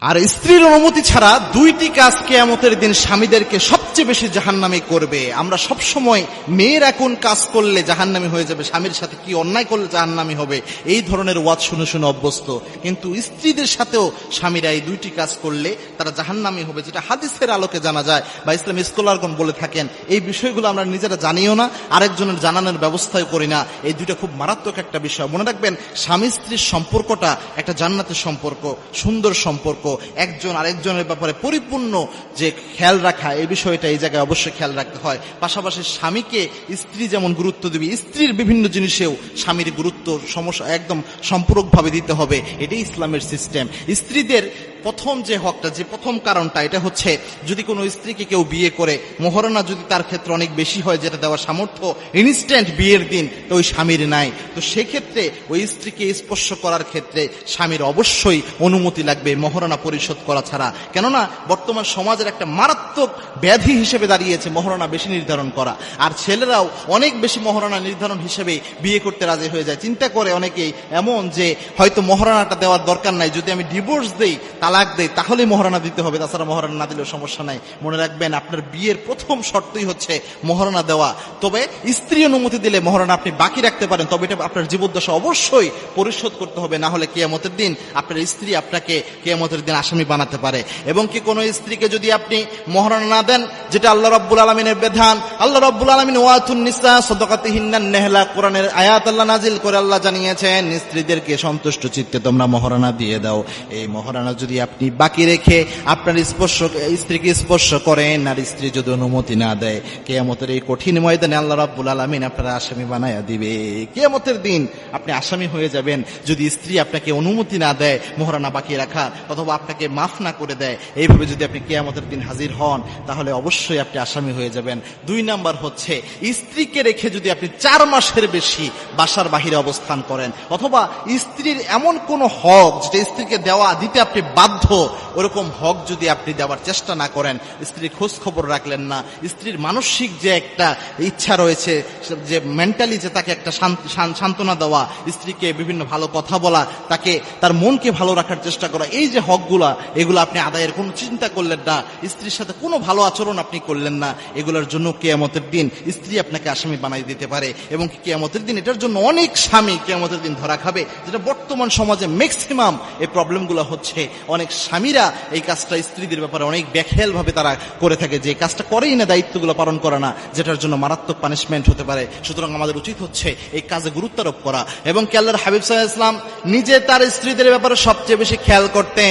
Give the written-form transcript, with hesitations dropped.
আর স্ত্রীর অনুমতি ছাড়া দুইটি কাজ কিয়ামতের দিন স্বামীদেরকে সবচেয়ে বেশি জাহান্নামী করবে। আমরা সব সময় মেয়েরা কোন কাজ করলে জাহান্নামী হয়ে যাবে, স্বামীর সাথে কি অন্যায় করলে জাহান্নামী হবে, এই ধরনের ওয়াজ শুনে শুনে অভ্যস্ত। কিন্তু স্ত্রীদের সাথেও স্বামীরা এই দুইটি কাজ করলে তারা জাহান্নামী হবে, যেটা হাদিসের আলোকে জানা যায় বা ইসলামী স্কলারগণ বলে থাকেন। এই বিষয়গুলো আমরা নিজেরা জানিও না, আরেকজনের জানানোর ব্যবস্থাও করি না। এই দুইটা খুব মারাত্মক একটা বিষয়। মনে রাখবেন, স্বামী স্ত্রীর সম্পর্কটা একটা জান্নাতের সম্পর্ক, সুন্দর সম্পর্ক। একজন আরেকজনের ব্যাপারে পরিপূর্ণ যে খেয়াল রাখা, এই বিষয়টা এই জায়গায় অবশ্যই খেয়াল রাখতে হয়। পাশাপাশি স্বামীকে স্ত্রী যেমন গুরুত্ব দিবে, স্ত্রীর বিভিন্ন জিনিসেও স্বামীর গুরুত্ব সমস্যা একদম সম্পূরকভাবে দিতে হবে। এটাই ইসলামের সিস্টেম। স্ত্রীদের প্রথম যে হকটা, যে প্রথম কারণটা, এটা হচ্ছে যদি কোনো স্ত্রীকে কেউ বিয়ে করে, মোহরানা যদি তার ক্ষেত্রে অনেক বেশি হয়, যেটা দেওয়ার সামর্থ্য ইনস্ট্যান্ট বিয়ের দিন তো ওই স্বামীর নাই, তো সেক্ষেত্রে ওই স্ত্রীকে স্পর্শ করার ক্ষেত্রে স্বামীর অবশ্যই অনুমতি লাগবে মোহরানা পরিশোধ করা ছাড়া। কেননা বর্তমান সমাজের একটা মারাত্মক ব্যাধি হিসেবে দাঁড়িয়েছে মোহরানা বেশি নির্ধারণ করা। আর ছেলেরাও অনেক বেশি মোহরানা নির্ধারণ হিসেবে বিয়ে করতে রাজি হয়ে যায়। চিন্তা করে অনেকেই এমন যে হয়তো মোহরানাটা দেওয়ার দরকার নাই, যদি আমি ডিভোর্স দেই, তালাক দেই, তাহলে মোহরানা দিতে হবে, তাছাড়া মোহরানা না দিলেও সমস্যা নাই। মনে রাখবেন, আপনার বিয়ের প্রথম শর্তই হচ্ছে মোহরানা দেওয়া। তবে স্ত্রী অনুমতি দিলে মোহরানা আপনি বাকি রাখতে পারেন, তবে এটা আপনার জীবদ্দশা অবশ্যই পরিশোধ করতে হবে, না হলে কিয়ামতের দিন আপনার স্ত্রী আপনাকে কিয়ামতের দিন আসামি বানাতে পারে। এবং কি কোনো স্ত্রীকে যদি আপনি মোহরানা না দেন, যেটা আল্লাহ রাব্বুল আলামিনের বিধান, আল্লাহ রাব্বুল আলামিন ওয়াতুন নিসা সাদাকাতিহিন্নান নেহলা, কোরআনের আয়াত আল্লাহ নাজিল করে আল্লাহ জানিয়েছেন, স্ত্রীদেরকে সন্তুষ্ট চিত্তে তোমরা মোহরানা দিয়ে দাও। এই মোহরানা যদি আপনি বাকি রেখে আপনার স্ত্রীকে স্পর্শ করেন আর স্ত্রী যদি অনুমতি না দেয়, কিয়ামতের এই কঠিন ময়দানে আল্লাহ রাব্বুল আলামিন আপনারা আসামি বানায়া দিবে। কিয়ামতের দিন আপনি আসামি হয়ে যাবেন যদি স্ত্রী আপনাকে অনুমতি না দেয় মোহরানা বাকি রাখার, অথবা আপনাকে মাফ না করে দেয়। এইভাবে যদি আপনি কিয়ামতের দিন হাজির হন, তাহলে অবশ্যই আপনি আসামি হয়ে যাবেন। 2 নাম্বার হচ্ছে, স্ত্রীকে রেখে যদি আপনি 4 মাসের বেশি বাসার বাহিরে অবস্থান করেন, অথবা স্ত্রীর এমন কোন হক যেটা স্ত্রীকে দিতে আপনি বাধ্য, ওরকম হক যদি আপনি দেওয়ার চেষ্টা না করেন, স্ত্রীর খোঁজ খবর রাখলেন না, স্ত্রীর মানসিক যে একটা ইচ্ছা রয়েছে, যে মেন্টালি যে তাকে একটা সান্ত্বনা দেওয়া, স্ত্রীকে বিভিন্ন ভালো কথা বলা, তাকে তার মনকে ভালো রাখার চেষ্টা করা, এই যে হকগুলা, এগুলো আপনি আদায়ের কোনো চিন্তা করলেন না, স্ত্রীর সাথে কোনো ভালো আচরণ আপনি করলেন না, এগুলোর জন্য কিয়ামতের দিন স্ত্রী আপনাকে আসামি বানাই দিতে পারে। এবং কিয়ামতের দিন এটার জন্য অনেক স্বামী কিয়ামতের দিন ধরা খাবে, যেটা বর্তমান সমাজে ম্যাক্সিমাম এই প্রবলেমগুলো হচ্ছে। অনেক স্বামীরা এই কাজটা স্ত্রীদের ব্যাপারে অনেক বেখেয়াল ভাবে তারা করে থাকে, যে কাজটা করেই না, দায়িত্বগুলো পালন করা না, যেটার জন্য মারাত্মক পানিশমেন্ট হতে পারে। সুতরাং আমাদের উচিত হচ্ছে এই কাজে গুরুত্ব আরোপ করা। এবং আল্লাহর হাবিব সাল্লাল্লাহু আলাইহি ওয়াসাল্লাম নিজে তার স্ত্রীদের ব্যাপারে সবচেয়ে বেশি খেয়াল করতেন।